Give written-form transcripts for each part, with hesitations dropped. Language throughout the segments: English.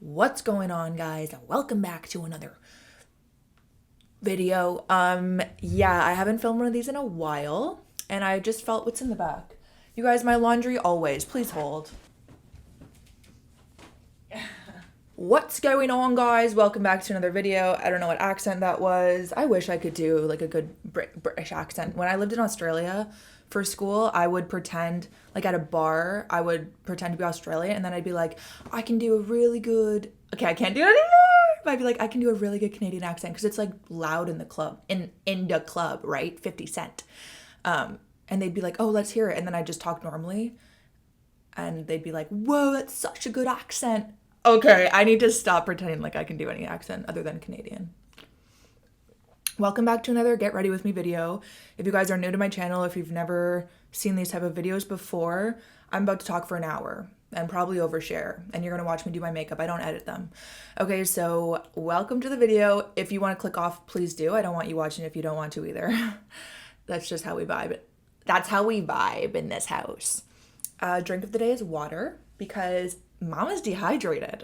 What's going on, guys? Welcome back to another video. I haven't filmed one of these in a while, and I just felt what's in the back. You guys, my laundry always. Please hold. What's going on, guys? Welcome back to another video. I don't know what accent that was. I wish I could do like a good British accent. When I lived in Australia for school, I would pretend, like at a bar, I would pretend to be Australian, and then I'd be like, I can do a really good, okay, I can't do it anymore, but I'd be like, I can do a really good Canadian accent, because it's like loud in the club, in the club, right? 50 Cent. And they'd be like, oh, let's hear it, and then I'd just talk normally, and they'd be like, whoa, that's such a good accent. Okay, I need to stop pretending like I can do any accent other than Canadian. Welcome back to another Get Ready With Me video. If you guys are new to my channel, if you've never seen these type of videos before, I'm about to talk for an hour and probably overshare, and you're gonna watch me do my makeup. I don't edit them. Okay, so welcome to the video. If you want to click off, please do. I don't want you watching if you don't want to either. That's just how we vibe. That's how we vibe in this house. Drink of the day is water, because Mama's dehydrated.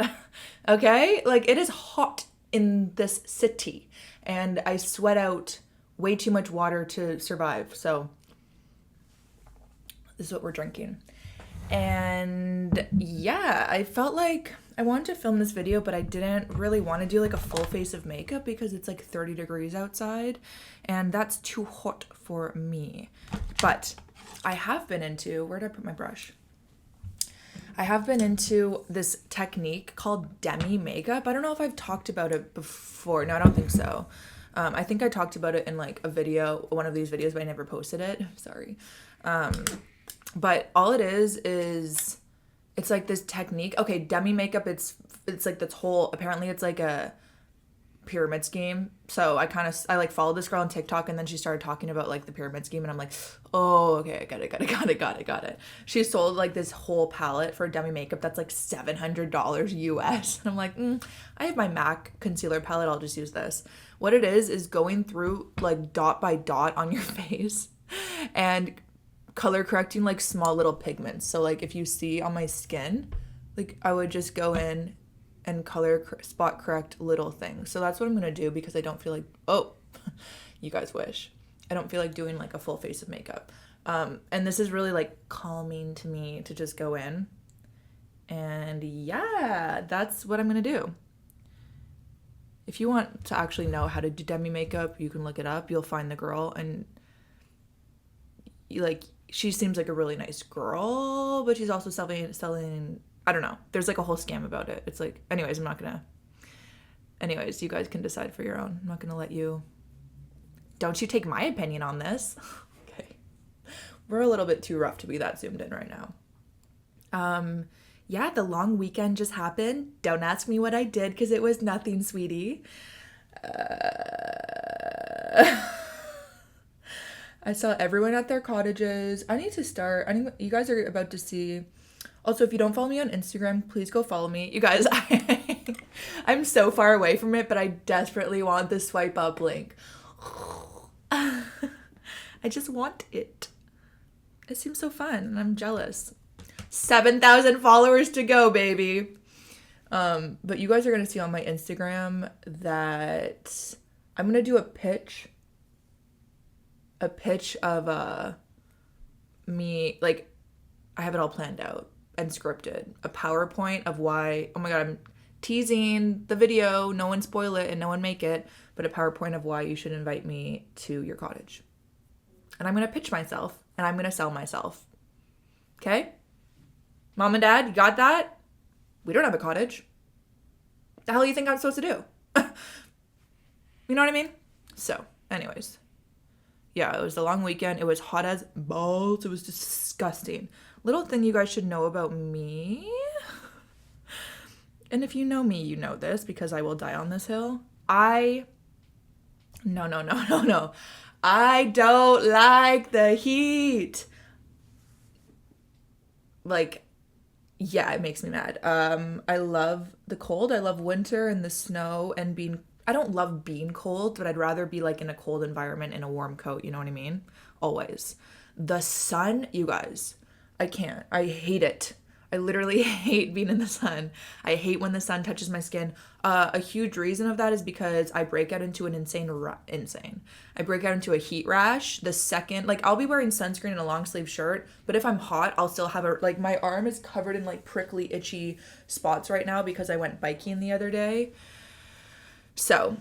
Okay? Like, it is hot in this city, and I sweat out way too much water to survive. So this is what we're drinking. And yeah, I felt like I wanted to film this video, but I didn't really want to do like a full face of makeup because it's like 30 degrees outside, and that's too hot for me. But I have been into, where did I put my brush? I have been into this technique called demi makeup. I don't know if I've talked about it before. No, I don't think so. I think I talked about it in like a video, one of these videos, but I never posted it. Sorry. But all it is it's like this technique. Okay, demi makeup, it's like this whole, apparently it's like a pyramid scheme. So I like followed this girl on TikTok, and then she started talking about like the pyramid scheme, and I'm like, oh, okay, I got it. She sold like this whole palette for demi makeup that's like $700 US. And I'm like, I have my MAC concealer palette, I'll just use this. What it is going through like dot by dot on your face and color correcting like small little pigments. So like if you see on my skin, like I would just go in and spot correct little things. So that's what I'm gonna do, because I don't feel like, oh, you guys wish. I don't feel like doing like a full face of makeup. And this is really like calming to me to just go in. And yeah, that's what I'm gonna do. If you want to actually know how to do demi makeup, you can look it up. You'll find the girl, and like, she seems like a really nice girl, but she's also selling, I don't know. There's like a whole scam about it. It's like, anyways, you guys can decide for your own. I'm not gonna let you, don't you take my opinion on this. Okay. We're a little bit too rough to be that zoomed in right now. Yeah, the long weekend just happened. Don't ask me what I did, because it was nothing, sweetie. I saw everyone at their cottages. You guys are about to see. Also, if you don't follow me on Instagram, please go follow me. You guys, I'm so far away from it, but I desperately want the swipe up link. I just want it. It seems so fun, and I'm jealous. 7,000 followers to go, baby. But you guys are going to see on my Instagram that I'm going to do a pitch of me, like, I have it all planned out and scripted, a PowerPoint of why, oh my god, I'm teasing the video, no one spoil it and no one make it, but a PowerPoint of why you should invite me to your cottage. And I'm going to pitch myself, and I'm going to sell myself. Okay? Mom and Dad, you got that? We don't have a cottage. The hell do you think I'm supposed to do? You know what I mean? So, anyways. Yeah, it was a long weekend. It was hot as balls. It was disgusting. Little thing you guys should know about me. And if you know me, you know this, because I will die on this hill. No. I don't like the heat. Like, yeah, it makes me mad. I love the cold. I love winter and the snow and I don't love being cold, but I'd rather be like in a cold environment in a warm coat. You know what I mean? Always. The sun, you guys, I can't. I hate it. I literally hate being in the sun. I hate when the sun touches my skin. A huge reason of that is because I break out into an I break out into a heat rash the second, like I'll be wearing sunscreen and a long sleeve shirt, but if I'm hot, I'll still have like my arm is covered in like prickly, itchy spots right now because I went biking the other day. So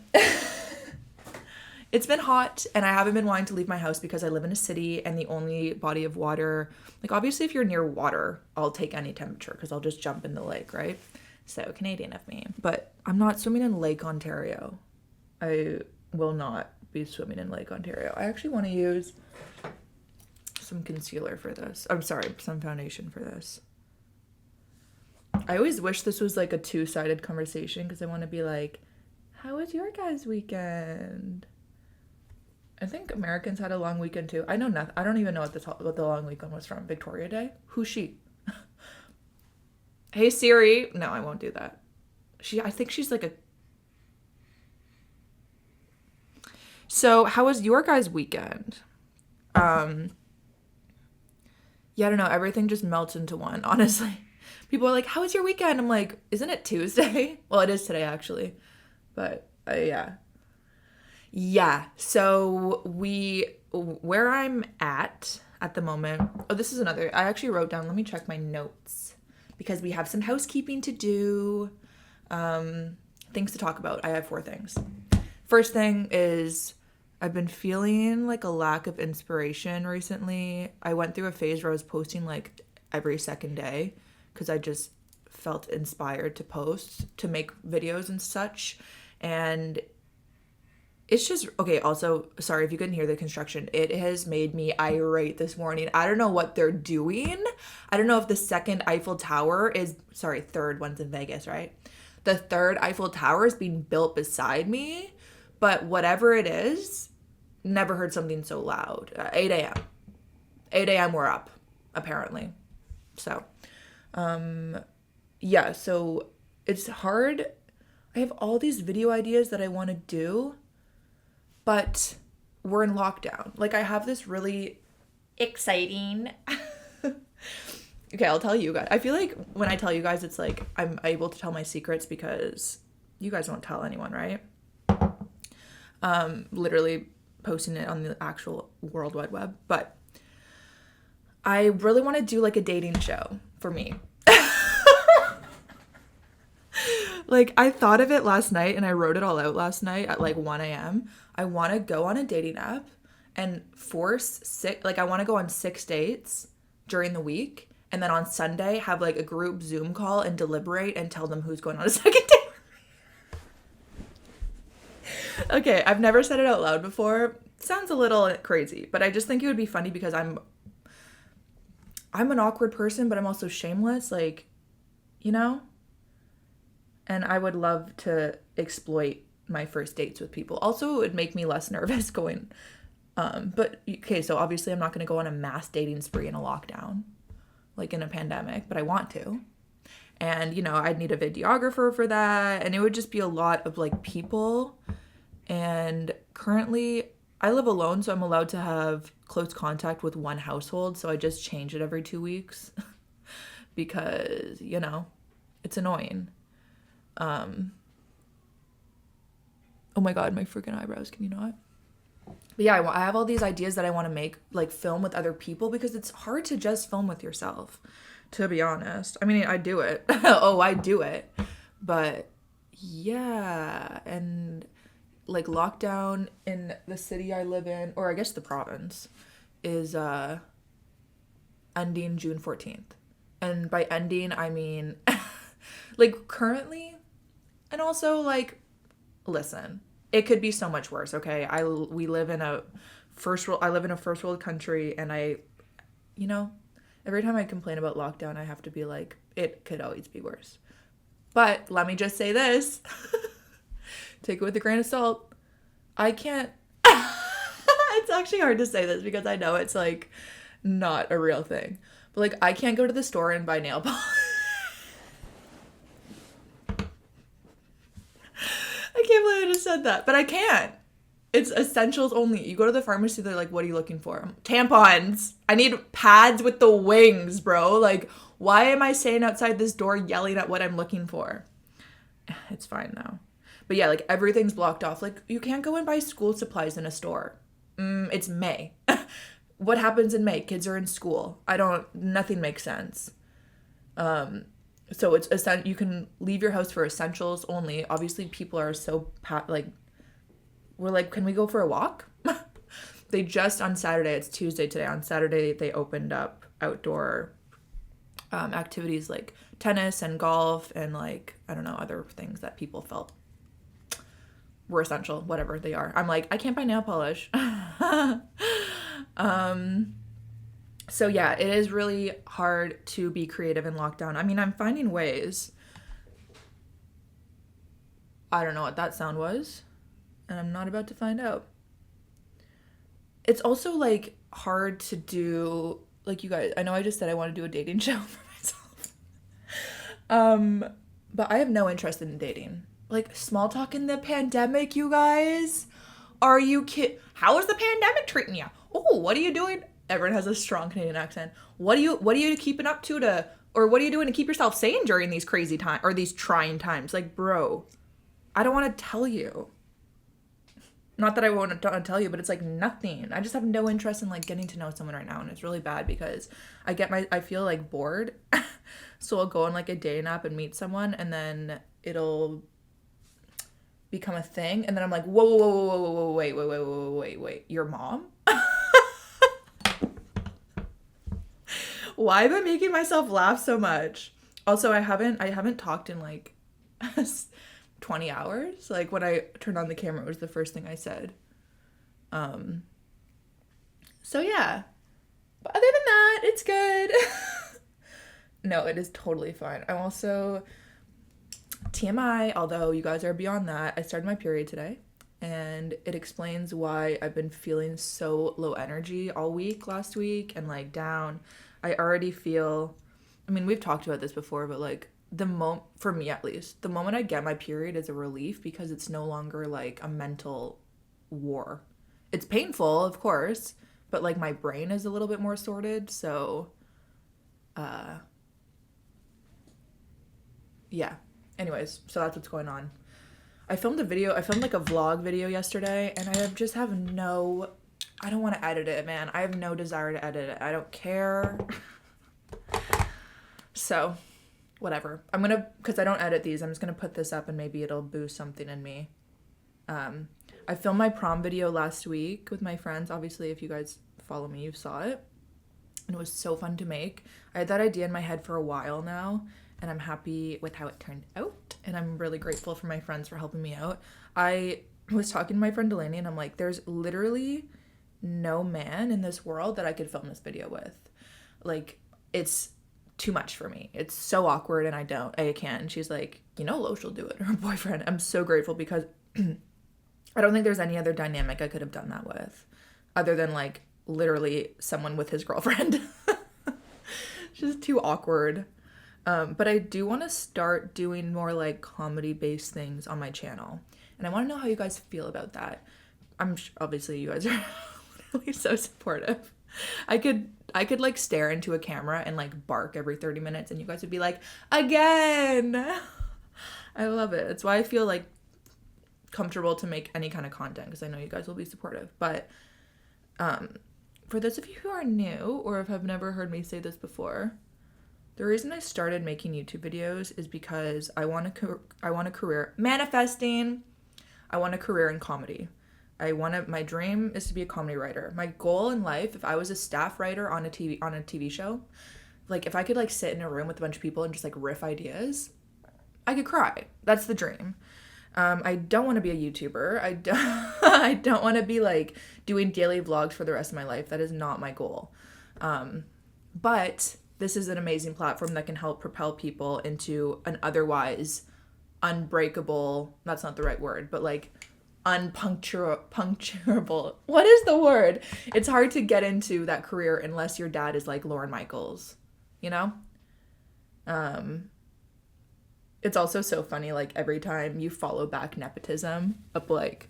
it's been hot and I haven't been wanting to leave my house because I live in a city and the only body of water, like obviously if you're near water, I'll take any temperature because I'll just jump in the lake, right? So Canadian of me. But I'm not swimming in Lake Ontario. I will not be swimming in Lake Ontario. I actually want to use some concealer for this. I'm sorry, some foundation for this. I always wish this was like a two-sided conversation because I want to be like, how was your guys' weekend? I think Americans had a long weekend too. I know nothing. I don't even know what the long weekend was from. Victoria Day? Who's she? Hey Siri. No, I won't do that. I think she's like a... So, how was your guys' weekend? Yeah, I don't know. Everything just melts into one, honestly. People are like, how was your weekend? I'm like, isn't it Tuesday? Well, it is today, actually. But, yeah. Yeah, so where I'm at the moment, this is another, I actually wrote down, let me check my notes, because we have some housekeeping to do, things to talk about. I have 4 things. First thing is, I've been feeling like a lack of inspiration recently. I went through a phase where I was posting like every second day, because I just felt inspired to post, to make videos and such, and it's just, okay, also, sorry if you couldn't hear the construction. It has made me irate this morning. I don't know what they're doing. I don't know if the second Eiffel Tower is, third one's in Vegas, right? The third Eiffel Tower is being built beside me, but whatever it is, never heard something so loud. 8 a.m. 8 a.m. we're up, apparently. So, yeah, so it's hard. I have all these video ideas that I want to do, but we're in lockdown. Like, I have this really exciting... Okay, I'll tell you guys. I feel like when I tell you guys, it's like I'm able to tell my secrets because you guys won't tell anyone, right? Literally posting it on the actual World Wide Web. But I really want to do, like, a dating show for me. Like, I thought of it last night and I wrote it all out last night at like 1 a.m. I want to go on a dating app and I want to go on 6 dates during the week. And then on Sunday, have like a group Zoom call and deliberate and tell them who's going on a second date. Okay, I've never said it out loud before. Sounds a little crazy, but I just think it would be funny because I'm an awkward person, but I'm also shameless, like, you know? And I would love to exploit my first dates with people. Also, it would make me less nervous going. But, okay, so obviously I'm not going to go on a mass dating spree in a lockdown, like in a pandemic, but I want to. And, you know, I'd need a videographer for that. And it would just be a lot of, like, people. And currently, I live alone, so I'm allowed to have close contact with one household. So I just change it every 2 weeks because, you know, it's annoying. Oh my god, my freaking eyebrows, can you not? But yeah, I have all these ideas that I want to make, like, film with other people, because it's hard to just film with yourself, to be honest. I mean, I do it. I do it. But yeah, and like lockdown in the city I live in, or I guess the province, is ending June 14th. And by ending, I mean like currently, and also like, listen, it could be so much worse, okay? I live in a first world country, and you know, every time I complain about lockdown, I have to be like, it could always be worse. But let me just say this. Take it with a grain of salt. I can't... It's actually hard to say this because I know it's like not a real thing. But like, I can't go to the store and buy nail polish. I can't believe I just said that, but I can't. It's essentials only. You go to the pharmacy, they're like, what are you looking for? Tampons. I need pads with the wings, bro. Like, why am I staying outside this door yelling at what I'm looking for? It's fine though. But yeah, like everything's blocked off. Like, you can't go and buy school supplies in a store. It's May. What happens in May? Kids are in school. Nothing makes sense. So you can leave your house for essentials only. Obviously, people are so we're like, can we go for a walk? They just on Saturday, it's Tuesday today. On Saturday, they opened up outdoor activities like tennis and golf and like, I don't know, other things that people felt were essential, whatever they are. I'm like, I can't buy nail polish. So yeah, it is really hard to be creative in lockdown. I mean, I'm finding ways. I don't know what that sound was, and I'm not about to find out. It's also like hard to do, like, you guys, I know I just said I want to do a dating show for myself. But I have no interest in dating. Like, small talk in the pandemic, you guys. Are you How is the pandemic treating you? Oh, what are you doing? Everyone has a strong Canadian accent. What are you keeping up to or what are you doing to keep yourself sane during these crazy times or these trying times? Like, bro, I don't want to tell you. Not that I won't tell you, but it's like nothing. I just have no interest in like getting to know someone right now, and it's really bad because I feel like bored. So I'll go on like a dating app and meet someone, and then it'll become a thing, and then I'm like, whoa, wait, your mom? Why am I making myself laugh so much? Also, I haven't talked in like 20 hours. Like, when I turned on the camera, it was the first thing I said. So yeah. But other than that, it's good. No, it is totally fine. I'm also, TMI, although you guys are beyond that, I started my period today. And it explains why I've been feeling so low energy all week last week and like down. I already feel, I mean, we've talked about this before, but like for me at least, the moment I get my period is a relief because it's no longer like a mental war. It's painful, of course, but like my brain is a little bit more sorted. So, yeah. Anyways, so that's what's going on. I filmed like a vlog video yesterday, and I don't want to edit it, man. I have no desire to edit it. I don't care. So, whatever. Because I don't edit these, I'm just going to put this up and maybe it'll boost something in me. I filmed my prom video last week with my friends. Obviously, if you guys follow me, you saw it. And it was so fun to make. I had that idea in my head for a while now, and I'm happy with how it turned out. And I'm really grateful for my friends for helping me out. I was talking to my friend Delaney, and I'm like, there's literally no man in this world that I could film this video with. Like, it's too much for me. It's so awkward, and I can't. And she's like, Losh will do it, her boyfriend. I'm so grateful because I don't think there's any other dynamic I could have done that with other than like literally someone with his girlfriend. It's just too awkward. But I do want to start doing more like comedy-based things on my channel. And I want to know how you guys feel about that. Obviously you guys are really so supportive. I could like stare into a camera and like bark every 30 minutes and you guys would be like, again. I love it. It's why I feel like comfortable to make any kind of content because I know you guys will be supportive. But for those of you who are new or have never heard me say this before, the reason I started making YouTube videos is because I want a career manifesting. I want a career in comedy. My dream is to be a comedy writer. My goal in life, if I was a staff writer on a TV show, like if I could like sit in a room with a bunch of people and just like riff ideas, I could cry. That's the dream. I don't want to be a YouTuber. I don't want to be like doing daily vlogs for the rest of my life. That is not my goal. But this is an amazing platform that can help propel people into an otherwise unbreakable, that's not the right word, but like puncturable. What is the word? It's hard to get into that career unless your dad is like Lorne Michaels, It's also so funny, like every time you follow back nepotism of like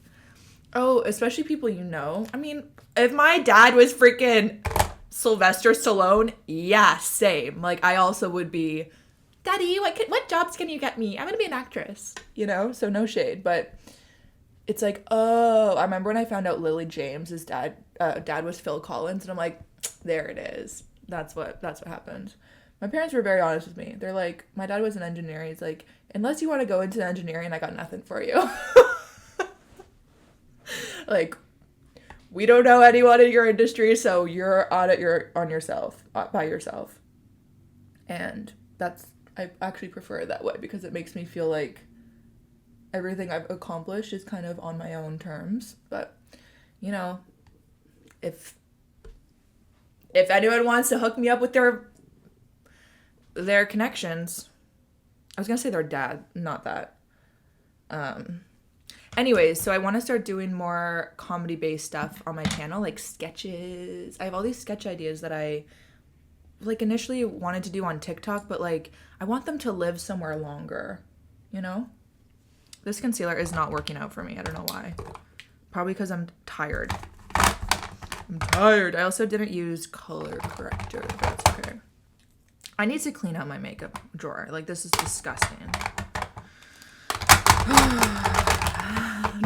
Oh, especially people you know. I mean, if my dad was freaking Sylvester Stallone, yeah, same. Like, I also would be, Daddy, what jobs can you get me? I'm gonna be an actress, you know? So no shade, but it's like, oh, I remember when I found out Lily James's dad was Phil Collins, and I'm like, there it is. That's what happened. My parents were very honest with me. They're like, my dad was an engineer. He's like, unless you want to go into engineering, I got nothing for you. Like, we don't know anyone in your industry, so you're on yourself, by yourself. And I actually prefer it that way because it makes me feel like everything I've accomplished is kind of on my own terms. But, you know, if anyone wants to hook me up with their connections, I was gonna say their dad, not that. Anyways, so I want to start doing more comedy-based stuff on my channel, like sketches. I have all these sketch ideas that I, like, initially wanted to do on TikTok, but, like, I want them to live somewhere longer, you know? This concealer is not working out for me. I don't know why. Probably because I'm tired. I also didn't use color corrector, but that's okay. I need to clean out my makeup drawer. Like, this is disgusting.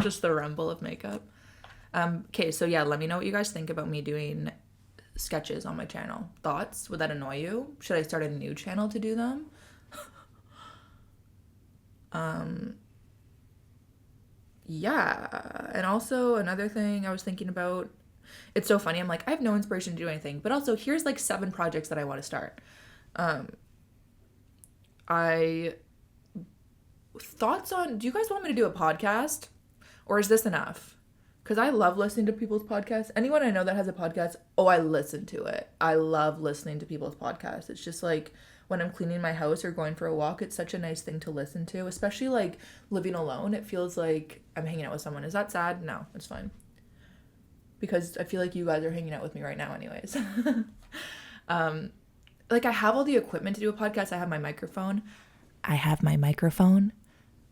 Just the rumble of makeup. Okay, so yeah, let me know what you guys think about me doing sketches on my channel. Thoughts? Would that annoy you? Should I start a new channel to do them? Yeah. And also another thing I was thinking about, it's so funny. I'm like, I have no inspiration to do anything, but also here's like 7 projects that I want to start. Thoughts on, do you guys want me to do a podcast? Or is this enough? Because I love listening to people's podcasts. Anyone I know that has a podcast, I listen to it. I love listening to people's podcasts. It's just like when I'm cleaning my house or going for a walk, it's such a nice thing to listen to, especially like living alone. It feels like I'm hanging out with someone. Is that sad? No, it's fine. Because I feel like you guys are hanging out with me right now anyways. Like, I have all the equipment to do a podcast. I have my microphone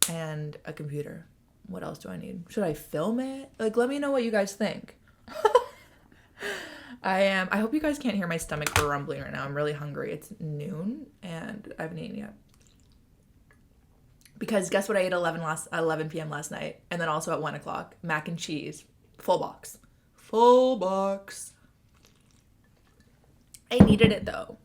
and a computer. What else do I need? Should I film it? Like, let me know what you guys think. I hope you guys can't hear my stomach rumbling right now. I'm really hungry. It's noon and I haven't eaten yet. Because guess what I ate at 11 p.m. last night? And then also at 1 o'clock. Mac and cheese. Full box. I needed it though.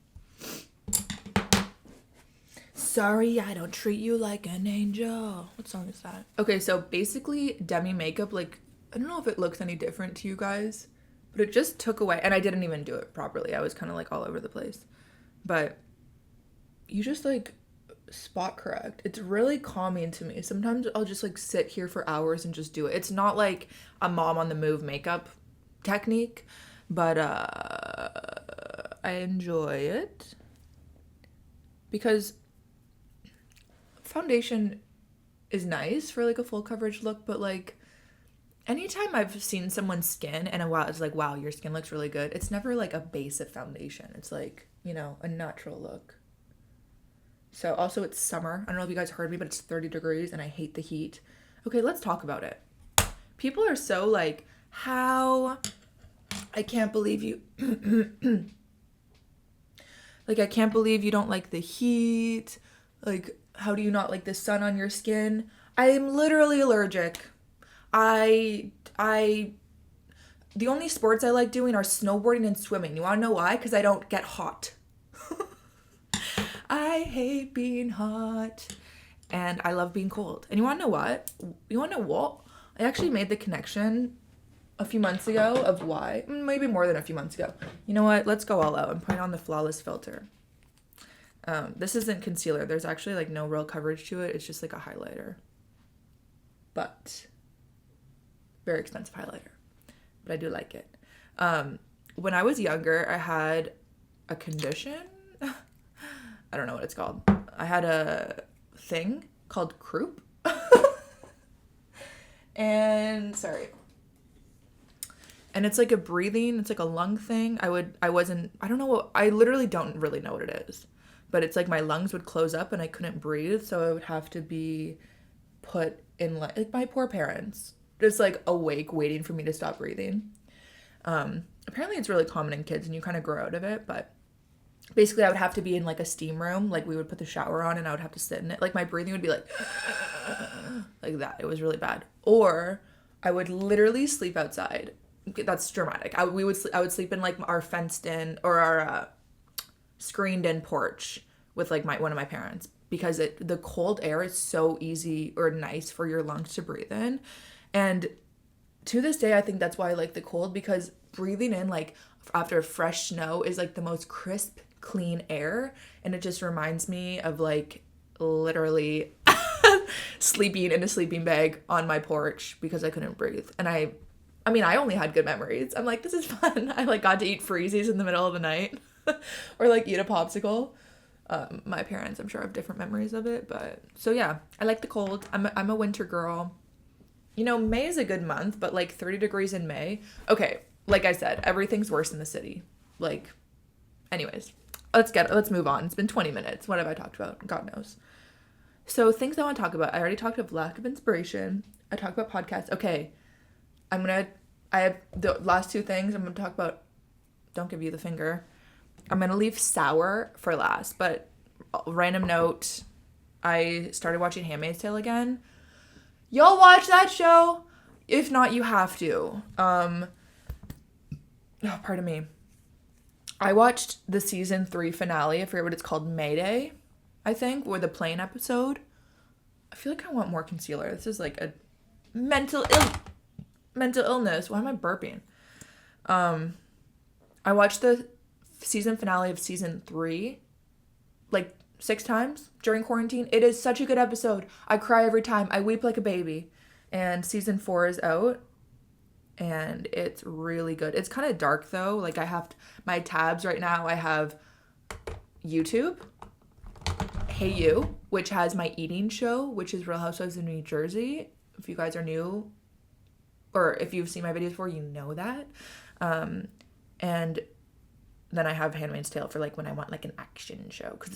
Sorry, I don't treat you like an angel. What song is that? Okay, so basically demi makeup, like, I don't know if it looks any different to you guys, but it just took away, and I didn't even do it properly. I was kind of like all over the place. But you just like spot correct. It's really calming to me. Sometimes I'll just like sit here for hours and just do it. It's not like a mom on the move makeup technique, but I enjoy it because foundation is nice for like a full coverage look, but like anytime I've seen someone's skin and it's like, wow, your skin looks really good, it's never like a base of foundation. It's like, you know, a natural look. So also it's summer. I don't know if you guys heard me, but it's 30 degrees and I hate the heat. Okay, let's talk about it. People are so like, I can't believe you like, I can't believe you don't like the heat. Like, how do you not like the sun on your skin? I am literally allergic. The only sports I like doing are snowboarding and swimming. You want to know why? Because I don't get hot. I hate being hot. And I love being cold. And you want to know what? I actually made the connection a few months ago of why. Maybe more than a few months ago. You know what? Let's go all out. I'm putting on the Flawless filter. This isn't concealer. There's actually like no real coverage to it. It's just like a highlighter. But very expensive highlighter. But I do like it. When I was younger, I had a condition. I don't know what it's called. I had a thing called croup. And it's like a breathing, it's like a lung thing. I literally don't really know what it is. But it's like my lungs would close up and I couldn't breathe, so I would have to be put in like my poor parents. just like awake waiting for me to stop breathing. Apparently it's really common in kids and you kind of grow out of it, but basically I would have to be in like a steam room. Like we would put the shower on and I would have to sit in it. Like my breathing would be like that. It was really bad. Or I would literally sleep outside. That's dramatic. I would sleep in like our fenced in or our screened in porch with like one of my parents, because the cold air is so easy or nice for your lungs to breathe in. And to this day, I think that's why I like the cold, because breathing in like after fresh snow is like the most crisp, clean air. And it just reminds me of like literally sleeping in a sleeping bag on my porch because I couldn't breathe. And I mean, I only had good memories. I'm like, this is fun. I like got to eat freezies in the middle of the night or like eat a popsicle. My parents, I'm sure, have different memories of it. But so yeah, I like the cold. I'm a winter girl. You know, May is a good month, but like 30 degrees in May. Okay, like I said, everything's worse in the city. Like, anyways, let's move on. It's been 20 minutes. What have I talked about? God knows. So things I want to talk about. I already talked of lack of inspiration. I talked about podcasts. Okay, I have the last two things I'm going to talk about. Don't give you the finger. I'm going to leave sour for last, but random note, I started watching Handmaid's Tale again. Y'all watch that show? If not, you have to. Oh, pardon me. I watched the season 3 finale. I forget what it's called. Mayday, I think, or the plane episode. I feel like I want more concealer. This is like a mental illness. Why am I burping? I watched the season finale of season 3 like 6 times during quarantine. It is such a good episode. I cry every time. I weep like a baby. And season 4 is out and it's really good. It's kind of dark though. Like I have my tabs right now. I have YouTube, Hey You, which has my eating show, which is Real Housewives of New Jersey. If you guys are new or if you've seen my videos before, you know that. And then I have Handmaid's Tale for like when I want like an action show, because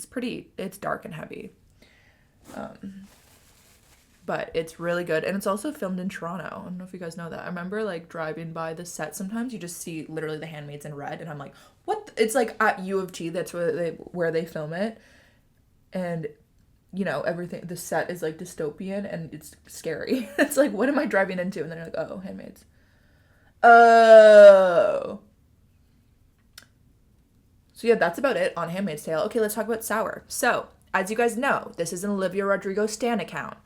it's dark and heavy. But it's really good. And it's also filmed in Toronto. I don't know if you guys know that. I remember like driving by the set sometimes. You just see literally the handmaids in red. And I'm like, what? It's like at U of T. That's where they film it. And, you know, everything, the set is like dystopian and it's scary. It's like, what am I driving into? And then you're like, oh, handmaids. Oh. So yeah, that's about it on Handmaid's Tale. Okay, let's talk about sour. So, as you guys know, this is an Olivia Rodrigo stan account.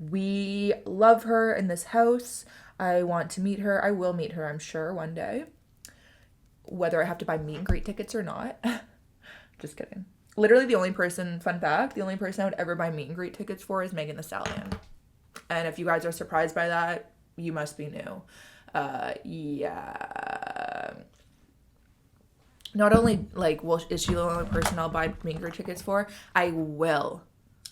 We love her in this house. I want to meet her. I will meet her, I'm sure, one day. Whether I have to buy meet and greet tickets or not. Just kidding. Literally the only person, fun fact, the only person I would ever buy meet and greet tickets for is Megan Thee Stallion. And if you guys are surprised by that, you must be new. Yeah. Not only, like, well, is she the only person I'll buy meet and greet tickets for? I will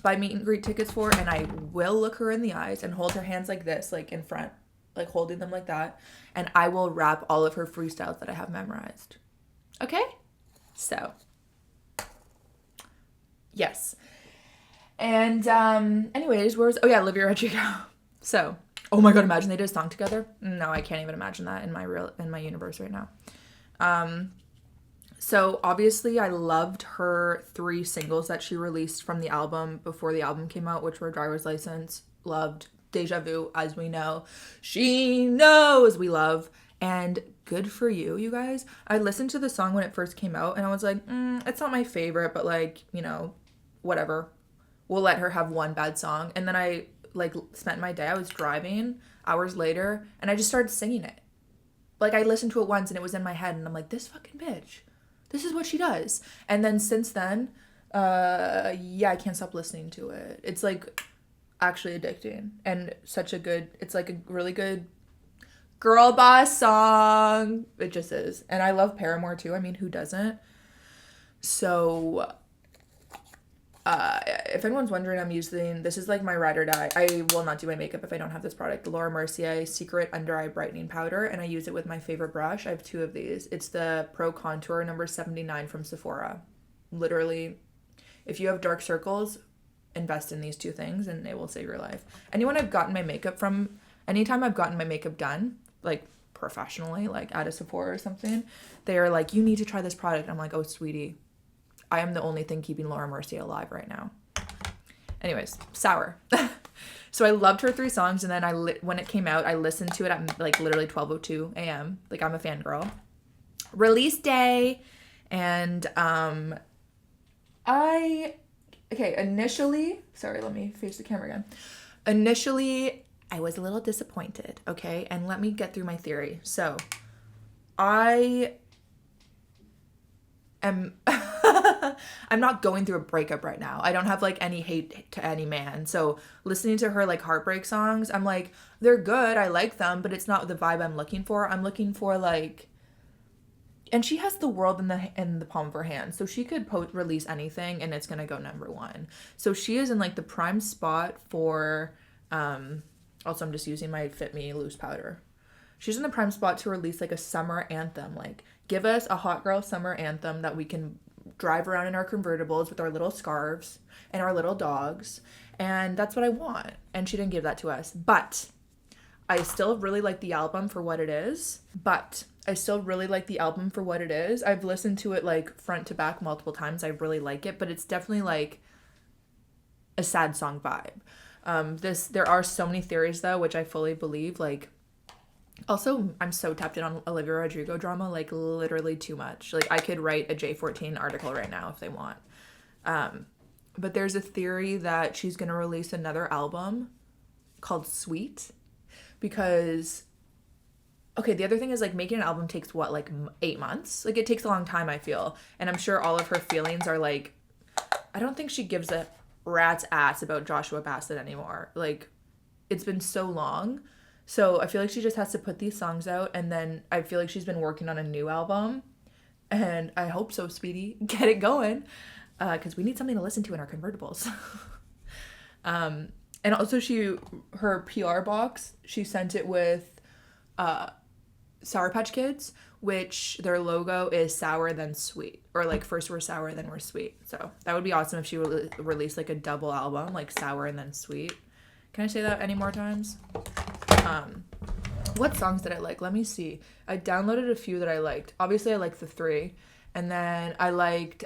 buy meet and greet tickets for, and I will look her in the eyes and hold her hands like this, like in front, like holding them like that, and I will rap all of her freestyles that I have memorized. Okay? So, yes. And, anyways, Olivia Rodrigo. So, oh my god, imagine they did a song together. No, I can't even imagine that in my universe right now. So obviously I loved her 3 singles that she released from the album before the album came out, which were Driver's License, loved, Deja Vu, as we know, She Knows we love, and Good For You, you guys. I listened to the song when it first came out and I was like, it's not my favorite, but like, you know, whatever. We'll let her have one bad song. And then I like spent my day, I was driving hours later and I just started singing it. Like I listened to it once and it was in my head and I'm like, this fucking bitch. This is what she does. And then since then, I can't stop listening to it. It's like actually addicting and it's like a really good girl boss song. It just is. And I love Paramore too. I mean, who doesn't? So, if anyone's wondering, this is like my ride or die. I will not do my makeup if I don't have this product. The Laura Mercier Secret Under Eye Brightening Powder, and I use it with my favorite brush. I have 2 of these. It's the Pro Contour number 79 from Sephora. Literally, if you have dark circles, invest in these 2 things and it will save your life. Anyone I've gotten my makeup from anytime I've gotten my makeup done, like professionally, like at a Sephora or something, they are like, you need to try this product. I'm like, oh, sweetie, I am the only thing keeping Laura Mercier alive right now. Anyways, Sour. So I loved her 3 songs, and then when it came out, I listened to it at like literally 12:02 a.m. Like, I'm a fangirl. Release day, and initially, sorry, let me face the camera again. Initially, I was a little disappointed, okay? And let me get through my theory. So, I am I'm not going through a breakup right now. I don't have like any hate to any man. So listening to her like heartbreak songs, I'm like, they're good. I like them, but it's not the vibe I'm looking for. I'm looking for like, and she has the world in the palm of her hand. So she could release anything and it's going to go #1. So she is in like the prime spot for, also I'm just using my Fit Me loose powder. She's in the prime spot to release like a summer anthem. Like, give us a hot girl summer anthem that we can drive around in our convertibles with our little scarves and our little dogs. And that's what I want. And she didn't give that to us. But I still really like the album for what it is. I've listened to it like front to back multiple times. I really like it. But it's definitely like a sad song vibe. There are so many theories though, which I fully believe. Like, also, I'm so tapped in on Olivia Rodrigo drama, like literally too much. Like, I could write a J14 article right now if they want. But there's a theory that she's going to release another album called Sweet, because, okay, the other thing is like making an album takes what, like 8 months? Like, it takes a long time, I feel. And I'm sure all of her feelings are like, I don't think she gives a rat's ass about Joshua Bassett anymore. Like, it's been so long. So I feel like she just has to put these songs out, and then I feel like she's been working on a new album, and I hope so, sweetie. Get it going, because we need something to listen to in our convertibles. And also her PR box, she sent it with Sour Patch Kids, which their logo is sour then sweet, or like first we're sour then we're sweet. So that would be awesome if she released like a double album, like sour and then sweet. Can I say that any more times? What songs did I like? Let me see. I downloaded a few that I liked. Obviously, I liked the 3. And then I liked,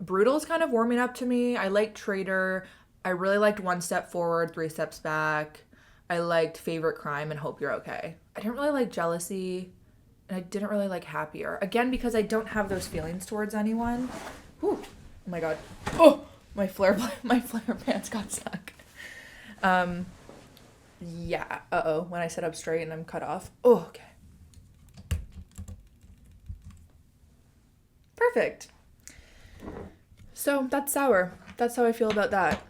Brutal's kind of warming up to me. I liked Traitor. I really liked One Step Forward, Three Steps Back. I liked Favorite Crime and Hope You're Okay. I didn't really like Jealousy. And I didn't really like Happier. Again, because I don't have those feelings towards anyone. Whew. Oh my god. Oh! My flare pants got stuck. Yeah. When I sit up straight and I'm cut off. Oh, okay. Perfect. So that's Sour. That's how I feel about that.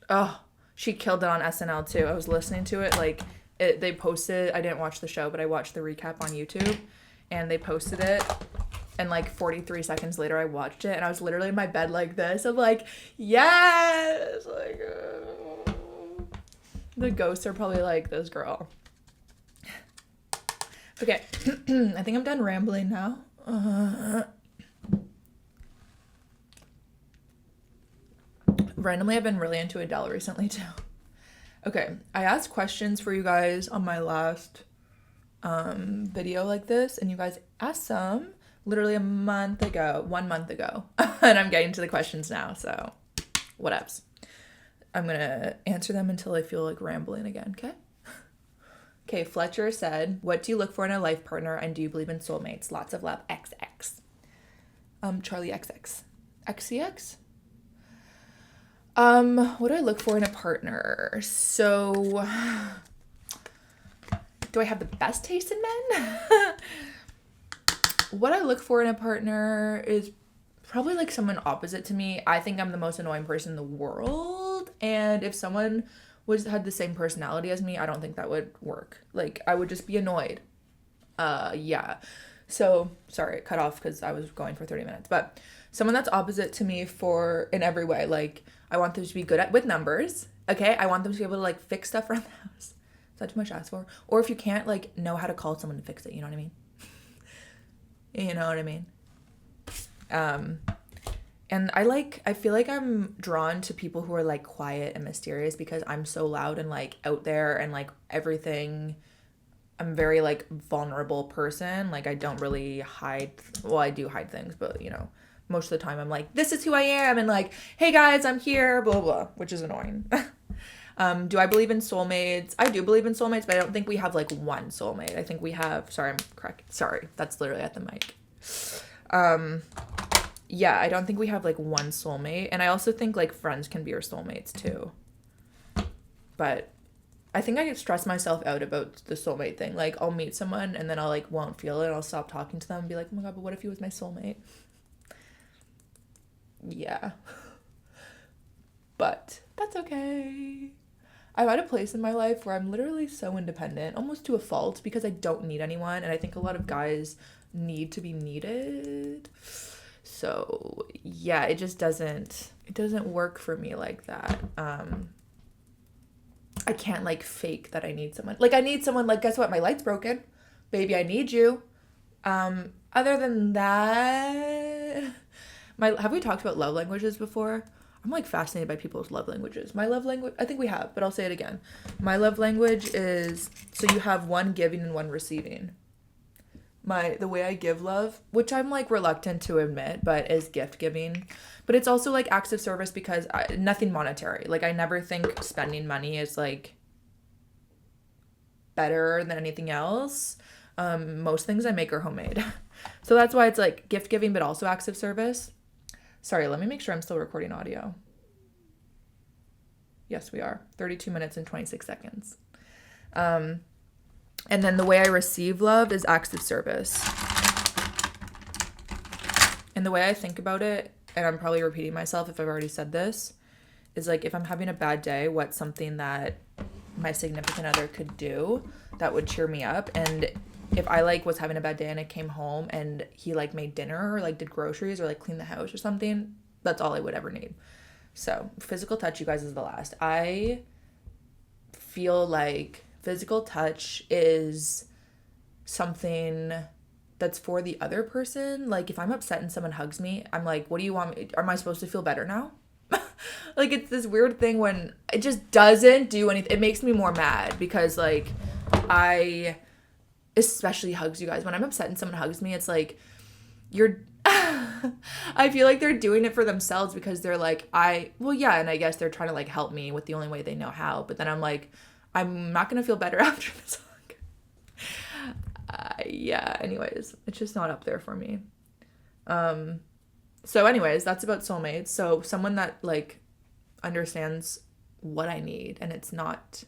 Oh, she killed it on SNL too. I was listening to it. Like, they posted, I didn't watch the show, but I watched the recap on YouTube, and they posted it. And like 43 seconds later, I watched it, and I was literally in my bed like this. I'm like, yes! Like, the ghosts are probably like, this girl. Okay, I think I'm done rambling now. Randomly, I've been really into Adele recently too. Okay, I asked questions for you guys on my last video like this, and you guys asked some literally 1 month ago, and I'm getting to the questions now, so whatevs. I'm gonna answer them until I feel like rambling again, okay? Okay, Fletcher said, what do you look for in a life partner, and do you believe in soulmates? Lots of love, XX. Charlie XX. XCX? What do I look for in a partner? So, do I have the best taste in men? What I look for in a partner is probably like someone opposite to me. I think I'm the most annoying person in the world, and if someone had the same personality as me, I don't think that would work. Like, I would just be annoyed. Yeah. So, sorry, it cut off because I was going for 30 minutes. But someone that's opposite to me in every way. Like, I want them to be good with numbers. Okay? I want them to be able to, like, fix stuff around the house. Is that too much to ask for? Or if you can't, like, know how to call someone to fix it. You know what I mean? You know what I mean? And I feel like I'm drawn to people who are like quiet and mysterious because I'm so loud and like out there and like everything. I'm very like vulnerable person. Like I don't really hide. Well, I do hide things, but most of the time I'm like, this is who I am. And like, hey guys, I'm here, blah, blah, which is annoying. Do I believe in soulmates? I do believe in soulmates, but I don't think we have like one soulmate. I think we have, sorry, I'm correct. Sorry. That's literally at the mic. Yeah, I don't think we have like one soulmate. And I also think like friends can be your soulmates too. But I think I stress myself out about the soulmate thing. Like I'll meet someone and then I'll like won't feel it. I'll stop talking to them and be like, oh my God, but what if he was my soulmate? Yeah. But that's okay. I'm at a place in my life where I'm literally so independent, almost to a fault, because I don't need anyone. And I think a lot of guys need to be needed. So yeah, it doesn't work for me like that. I can't like fake that I need someone. Like I need someone, like, guess what? My light's broken. Baby, I need you. Other than that, have we talked about love languages before? I'm like fascinated by people's love languages. My love language, I think we have, but I'll say it again. My love language is, so you have one giving and one receiving. The way I give love, which I'm like reluctant to admit, but is gift giving. But it's also like acts of service because nothing monetary. Like I never think spending money is like better than anything else. Most things I make are homemade. So that's why it's like gift giving, but also acts of service. Sorry, let me make sure I'm still recording audio. Yes, we are. 32 minutes and 26 seconds. And then the way I receive love is acts of service. And the way I think about it, and I'm probably repeating myself if I've already said this, is like if I'm having a bad day, what's something that my significant other could do that would cheer me up? And if I like was having a bad day and I came home and he like made dinner or like did groceries or like cleaned the house or something, that's all I would ever need. So physical touch, you guys, is the last. I feel like physical touch is something that's for the other person. Like if I'm upset and someone hugs me, I'm like, what do you want me? Am I supposed to feel better now? Like it's this weird thing when it just doesn't do anything. It makes me more mad because like especially hugs, you guys. When I'm upset and someone hugs me, it's like I feel like they're doing it for themselves because they're like, yeah, and I guess they're trying to like help me with the only way they know how. But then I'm like, I'm not gonna feel better after this hug. Yeah, anyways, it's just not up there for me. So anyways, that's about soulmates. So someone that like understands what I need, and it's not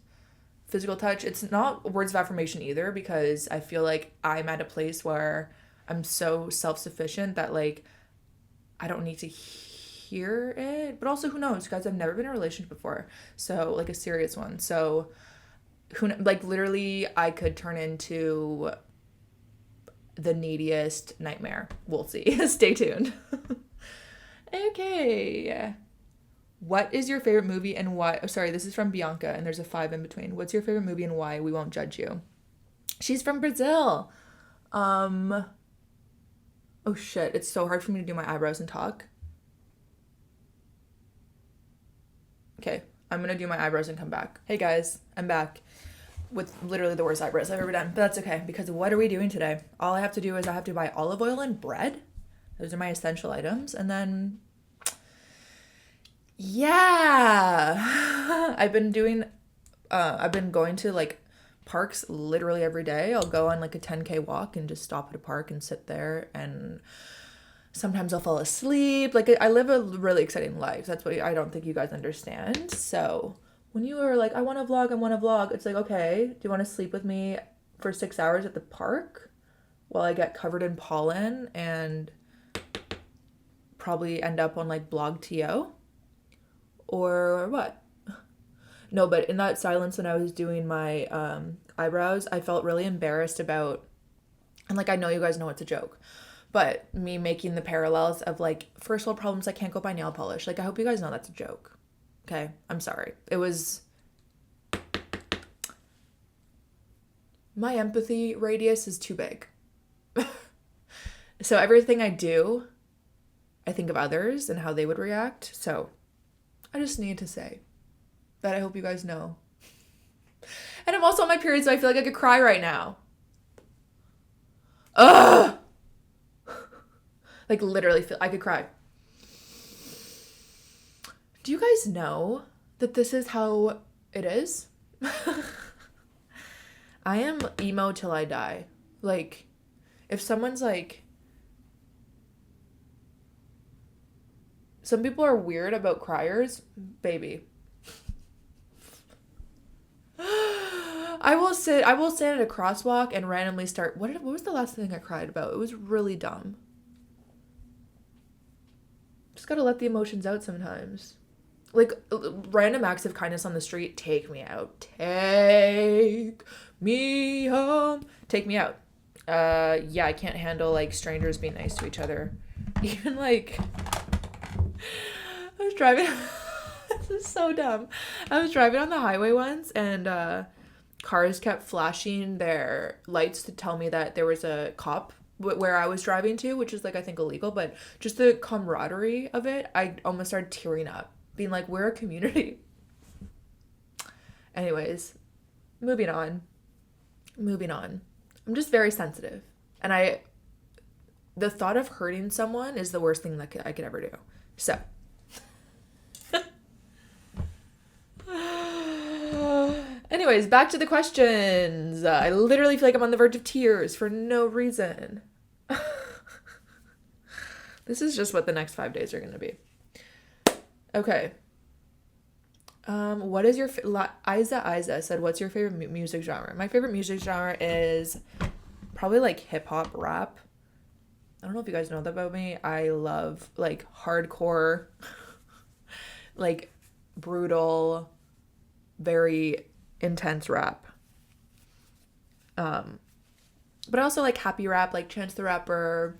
physical touch. It's not words of affirmation either, because I feel like I'm at a place where I'm so self-sufficient that like I don't need to hear it. But also, who knows, guys? I've never been in a relationship before, so like a serious one. So like literally I could turn into the neediest nightmare. We'll see. Stay tuned. Okay. What is your favorite movie and why? Oh, sorry, this is from Bianca and there's a 5 in between. What's your favorite movie and why? We won't judge you. She's from Brazil. Oh shit, it's so hard for me to do my eyebrows and talk. Okay, I'm gonna do my eyebrows and come back. Hey guys, I'm back with literally the worst eyebrows I've ever done, but that's okay because what are we doing today? All I have to do is I have to buy olive oil and bread. Those are my essential items, and then yeah, I've been going to like parks literally every day. I'll go on like a 10K walk and just stop at a park and sit there, and sometimes I'll fall asleep. Like I live a really exciting life. That's what I don't think you guys understand. So when you are like, I want to vlog, it's like, okay, do you want to sleep with me for 6 hours at the park while I get covered in pollen and probably end up on like blog TO? Or what? No, but in that silence when I was doing my eyebrows, I felt really embarrassed about, and like I know you guys know it's a joke, but me making the parallels of like first world problems, I can't go buy nail polish. Like I hope you guys know that's a joke. Okay, I'm sorry. It was, my empathy radius is too big. So everything I do I think of others and how they would react. So I just need to say that I hope you guys know. And I'm also on my period, so I feel like I could cry right now. Ugh! Like literally feel I could cry. Do you guys know that this is how it is? I am emo till I die. Like, if someone's like, some people are weird about criers, baby. I will stand at a crosswalk and randomly start, what was the last thing I cried about? It was really dumb. Just gotta let the emotions out sometimes. Like, random acts of kindness on the street, take me out. Take me home. Take me out. Yeah, I can't handle, like, strangers being nice to each other. Even, like, I was driving, this is so dumb. I was driving on the highway once, and, cars kept flashing their lights to tell me that there was a cop where I was driving to, which is, like, I think illegal, but just the camaraderie of it, I almost started tearing up. Being like, we're a community. Anyways, moving on. I'm just very sensitive. And the thought of hurting someone is the worst thing that I could ever do. So. Anyways, back to the questions. I literally feel like I'm on the verge of tears for no reason. This is just what the next 5 days are going to be. Okay. What is your Isa said, what's your favorite music genre? My favorite music genre is probably like hip hop rap. I don't know if you guys know that about me. I love like hardcore, like brutal, very intense rap. But I also like happy rap, like Chance the Rapper,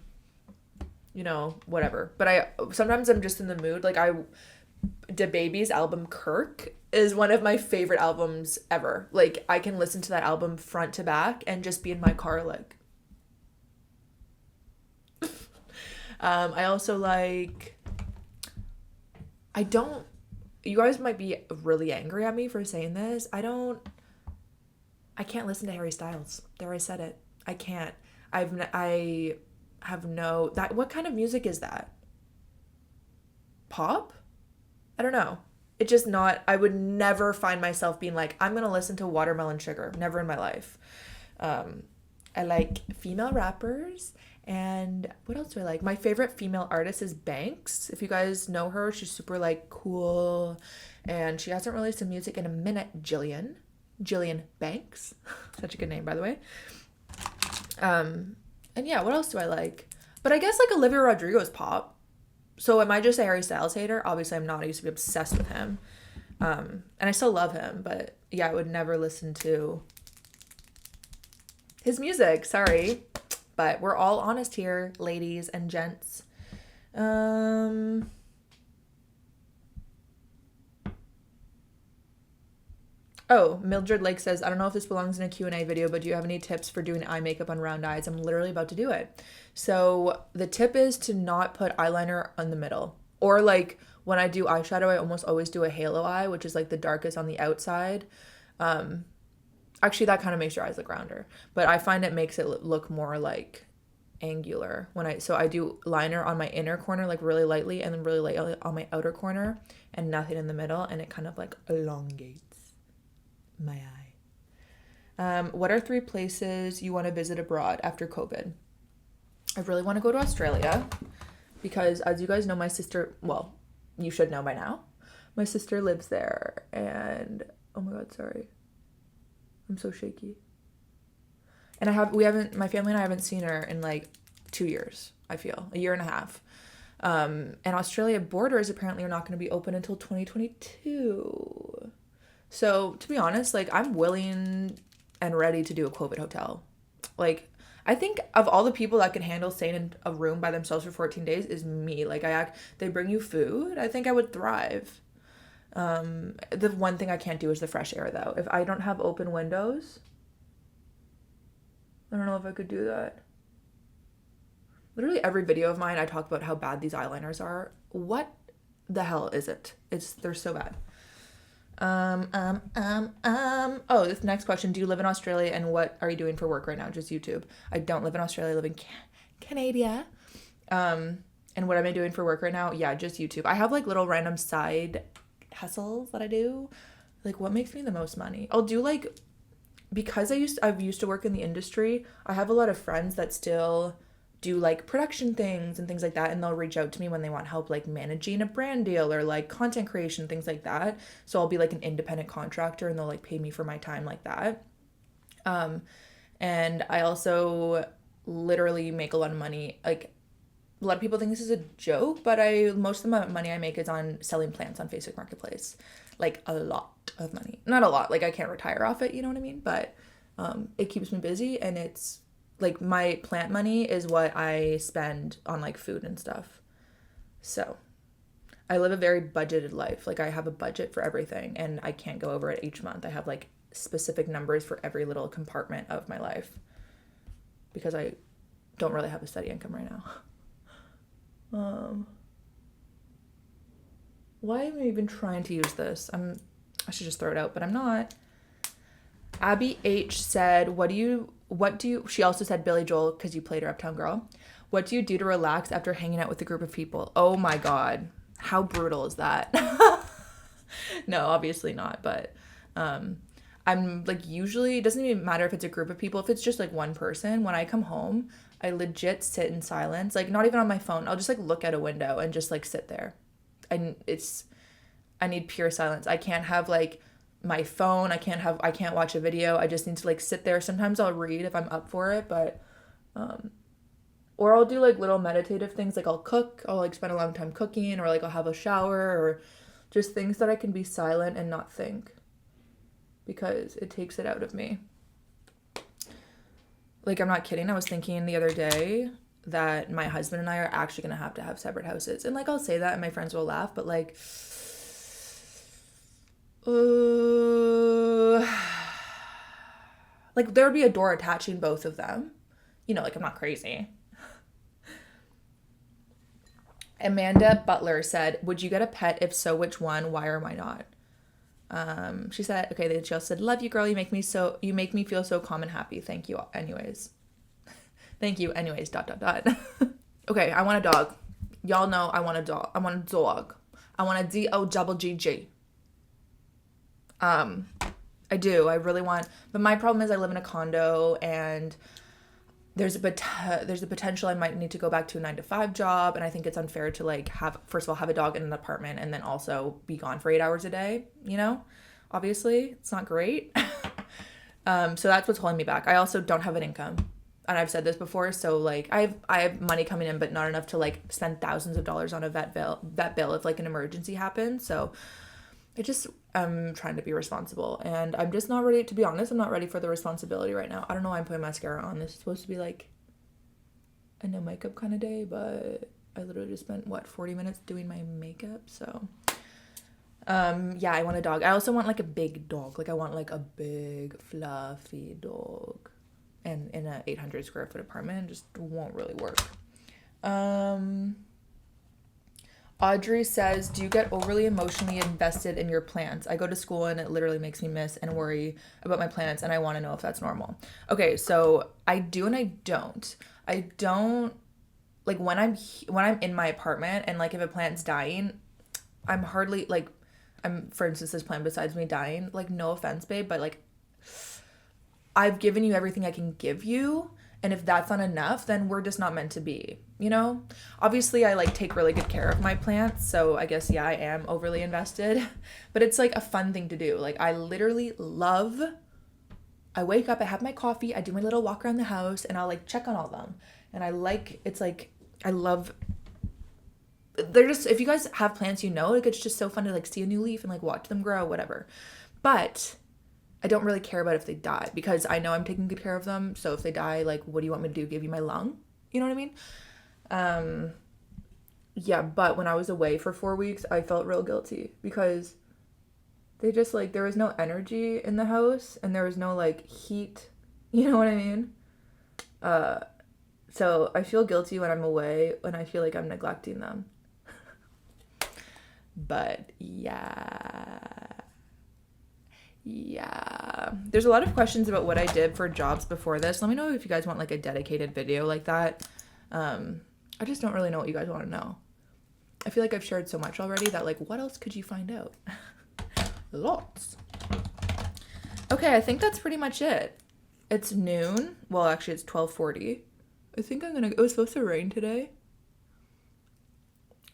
you know, whatever. But sometimes I'm just in the mood. Like DaBaby's album Kirk is one of my favorite albums ever. Like, I can listen to that album front to back and just be in my car like. I also like. You guys might be really angry at me for saying this. I can't listen to Harry Styles. There, I said it. I can't. I have no. What kind of music is that? Pop? I don't know. It's just not, I would never find myself being like, I'm going to listen to Watermelon Sugar. Never in my life. I like female rappers. And what else do I like? My favorite female artist is Banks. If you guys know her, she's super like cool. And she hasn't released some music in a minute. Jillian Banks. Such a good name, by the way. And yeah, what else do I like? But I guess like Olivia Rodrigo's pop. So am I just a Harry Styles hater? Obviously I'm not. I used to be obsessed with him. And I still love him. But yeah, I would never listen to his music. Sorry. But we're all honest here, ladies and gents. Oh, Mildred Lake says, I don't know if this belongs in a Q&A video, but do you have any tips for doing eye makeup on round eyes? I'm literally about to do it. So the tip is to not put eyeliner in the middle. Or like when I do eyeshadow, I almost always do a halo eye, which is like the darkest on the outside. Actually, that kind of makes your eyes look rounder. But I find it makes it look more like angular. So I do liner on my inner corner like really lightly and then really lightly on my outer corner and nothing in the middle. And it kind of like elongates my eye. What are 3 places you want to visit abroad after COVID? I really want to go to Australia because, as you guys know, my sister, well, you should know by now, my sister lives there, and oh my god, sorry, I'm so shaky. And my family and I haven't seen her in like 2 years, I feel, a year and a half. And Australia borders apparently are not going to be open until 2022. So, to be honest, like, I'm willing and ready to do a COVID hotel. Like, I think of all the people that can handle staying in a room by themselves for 14 days is me. Like, they bring you food. I think I would thrive. The one thing I can't do is the fresh air, though. If I don't have open windows, I don't know if I could do that. Literally every video of mine, I talk about how bad these eyeliners are. What the hell is it? They're so bad. Oh, this next question. Do you live in Australia and what are you doing for work right now? Just YouTube. I don't live in Australia. I live in Canada. And what am I doing for work right now? Yeah, just YouTube. I have like little random side hustles that I do. Like what makes me the most money? I'll do like, because I've used to work in the industry, I have a lot of friends that still do like production things and things like that, and they'll reach out to me when they want help like managing a brand deal or like content creation, things like that. So I'll be like an independent contractor and they'll like pay me for my time like that. And I also literally make a lot of money. Like a lot of people think this is a joke, but most of the money I make is on selling plants on Facebook Marketplace. Like a lot of money. Not a lot, like I can't retire off it, you know what I mean? But it keeps me busy, and it's like my plant money is what I spend on like food and stuff. So I live a very budgeted life. Like I have a budget for everything and I can't go over it each month. I have like specific numbers for every little compartment of my life because I don't really have a steady income right now. Why am I even trying to use this? I should just throw it out, but I'm not. Abby H said, what do you, she also said Billy Joel, because you played her Uptown Girl. What do you do to relax after hanging out with a group of people? Oh my God. How brutal is that? No, obviously not. But I'm like, usually, it doesn't even matter if it's a group of people. If it's just like one person, when I come home, I legit sit in silence, like not even on my phone. I'll just like look at a window and just like sit there. I need pure silence. I can't have like my phone. I can't watch a video. I just need to like sit there. Sometimes I'll read if I'm up for it, but or I'll do like little meditative things. Like I'll cook. I'll like spend a long time cooking, or like I'll have a shower, or just things that I can be silent and not think, because it takes it out of me. Like, I'm not kidding. I was thinking the other day that my husband and I are actually going to have separate houses. And like, I'll say that and my friends will laugh, but like, like there would be a door attaching both of them. You know, like I'm not crazy. Amanda Butler said, would you get a pet? If so, which one? Why or why not? She said, okay, then she also said, love you, girl. You make me feel so calm and happy. Thank you. Anyways. Thank you. Anyways, ... Okay, I want a dog. Y'all know I want a dog. I want a dog. I want a DOGGG. I do. I really want, but my problem is I live in a condo, and there's a potential I might need to go back to a 9-to-5 job, and I think it's unfair to like first of all have a dog in an apartment and then also be gone for 8 hours a day, you know? Obviously, it's not great. So that's what's holding me back. I also don't have an income, and I've said this before, so like I have money coming in but not enough to like spend thousands of dollars on a vet bill if like an emergency happens. So I'm trying to be responsible, and I'm just not ready, to be honest. I'm not ready for the responsibility right now. I don't know why I'm putting mascara on. This is supposed to be like a no makeup kind of day, but I literally just spent 40 minutes doing my makeup. So yeah, I want a dog. I also want like a big dog. Like I want like a big fluffy dog, and in a 800 square foot apartment just won't really work. Audrey says, do you get overly emotionally invested in your plants? I go to school and it literally makes me miss and worry about my plants, and I want to know if that's normal. Okay, so I do and I don't. I don't, like when I'm in my apartment and like if a plant's dying, I'm hardly like, for instance, this plant besides me dying, like no offense, babe, but like I've given you everything I can give you. And if that's not enough, then we're just not meant to be, you know? Obviously, I like take really good care of my plants. So I guess, yeah, I am overly invested. But it's like a fun thing to do. Like I literally I wake up, I have my coffee, I do my little walk around the house, and I'll like check on all of them. And they're just, if you guys have plants, you know, like it's just so fun to like see a new leaf and like watch them grow, whatever. But I don't really care about if they die, because I know I'm taking good care of them. So if they die, like, what do you want me to do? Give you my lung? You know what I mean? Yeah, but when I was away for 4 weeks, I felt real guilty because they just like, there was no energy in the house and there was no like heat. You know what I mean? So I feel guilty when I'm away, when I feel like I'm neglecting them. But yeah. There's a lot of questions about what I did for jobs before this. Let me know if you guys want like a dedicated video like that. I just don't really know what you guys want to know. I feel like I've shared so much already that like, what else could you find out? Lots. Okay, I think that's pretty much it. It's noon. Well, actually it's 12:40. I think it was supposed to rain today.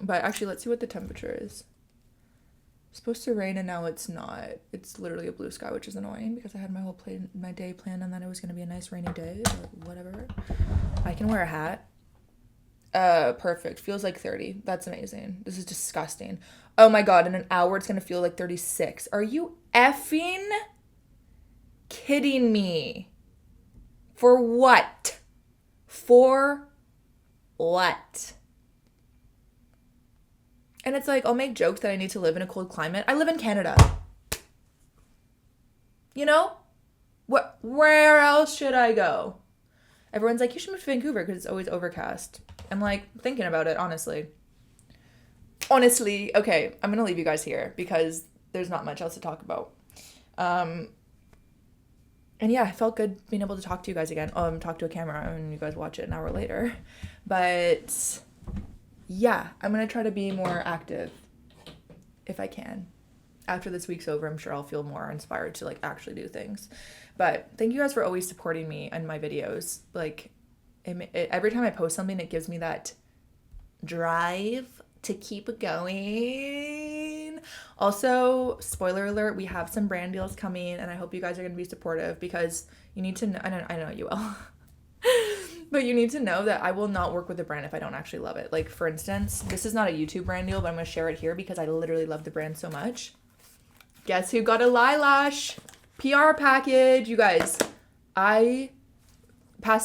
But actually, let's see what the temperature is. It's supposed to rain and now it's not. It's literally a blue sky, which is annoying because I had my day planned and then it was going to be a nice rainy day or whatever. I can wear a hat. Perfect. Feels like 30. That's amazing. This is disgusting. Oh my god, in an hour it's going to feel like 36. Are you effing kidding me? For what? For what? And it's like, I'll make jokes that I need to live in a cold climate. I live in Canada. You know? Where else should I go? Everyone's like, you should move to Vancouver because it's always overcast. I'm like, thinking about it, honestly. Okay, I'm going to leave you guys here because there's not much else to talk about. And yeah, I felt good being able to talk to you guys again. Talk to a camera and you guys watch it an hour later. But yeah, I'm going to try to be more active if I can. After this week's over, I'm sure I'll feel more inspired to like actually do things. But thank you guys for always supporting me and my videos. Like every time I post something, it gives me that drive to keep going. Also, spoiler alert, we have some brand deals coming and I hope you guys are going to be supportive because you need to know, I know you will. But you need to know that I will not work with a brand if I don't actually love it. Like, for instance, this is not a YouTube brand deal, but I'm going to share it here because I literally love the brand so much. Guess who got a Eyelash PR package? You guys, past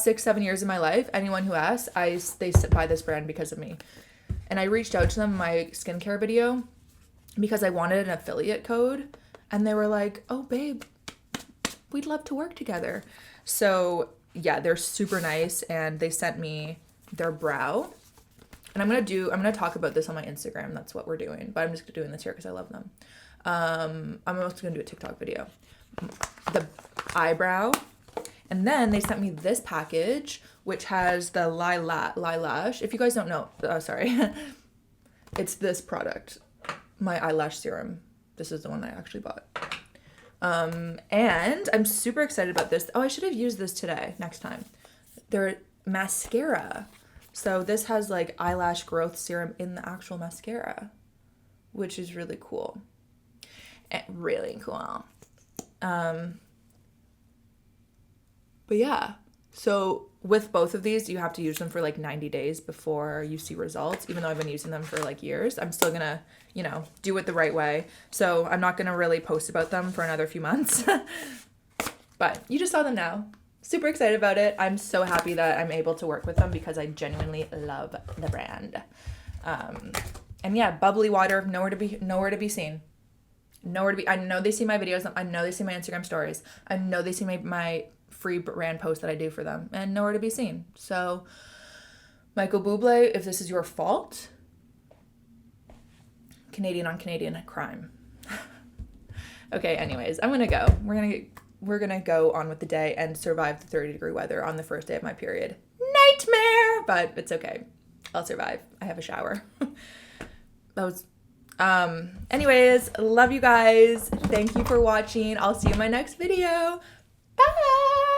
6-7 years of my life, anyone who asks, they buy this brand because of me. And I reached out to them in my skincare video because I wanted an affiliate code. And they were like, oh, babe, we'd love to work together. So yeah, they're super nice and they sent me their brow. And I'm going to talk about this on my Instagram. That's what we're doing. But I'm just doing this here because I love them. I'm also going to do a TikTok video. The eyebrow. And then they sent me this package, which has the Eyelash. If you guys don't know, sorry. It's this product. My Eyelash Serum. This is the one I actually bought. And I'm super excited about this. Oh, I should have used this today, next time. They're mascara. So this has like eyelash growth serum in the actual mascara, which is really cool. Really cool. But yeah, so with both of these, you have to use them for like 90 days before you see results. Even though I've been using them for like years, I'm still gonna, do it the right way. So I'm not gonna really post about them for another few months. But you just saw them now. Super excited about it. I'm so happy that I'm able to work with them because I genuinely love the brand. And yeah, bubbly water, nowhere to be seen. I know they see my videos. I know they see my Instagram stories. I know they see my free brand post that I do for them, and nowhere to be seen. So Michael Bublé, if this is your fault, Canadian on Canadian crime. Okay, anyways, I'm gonna go. We're gonna go on with the day and survive the 30-degree weather on the first day of my period. Nightmare, but it's okay. I'll survive. I have a shower. Anyways, love you guys. Thank you for watching. I'll see you in my next video. Bye.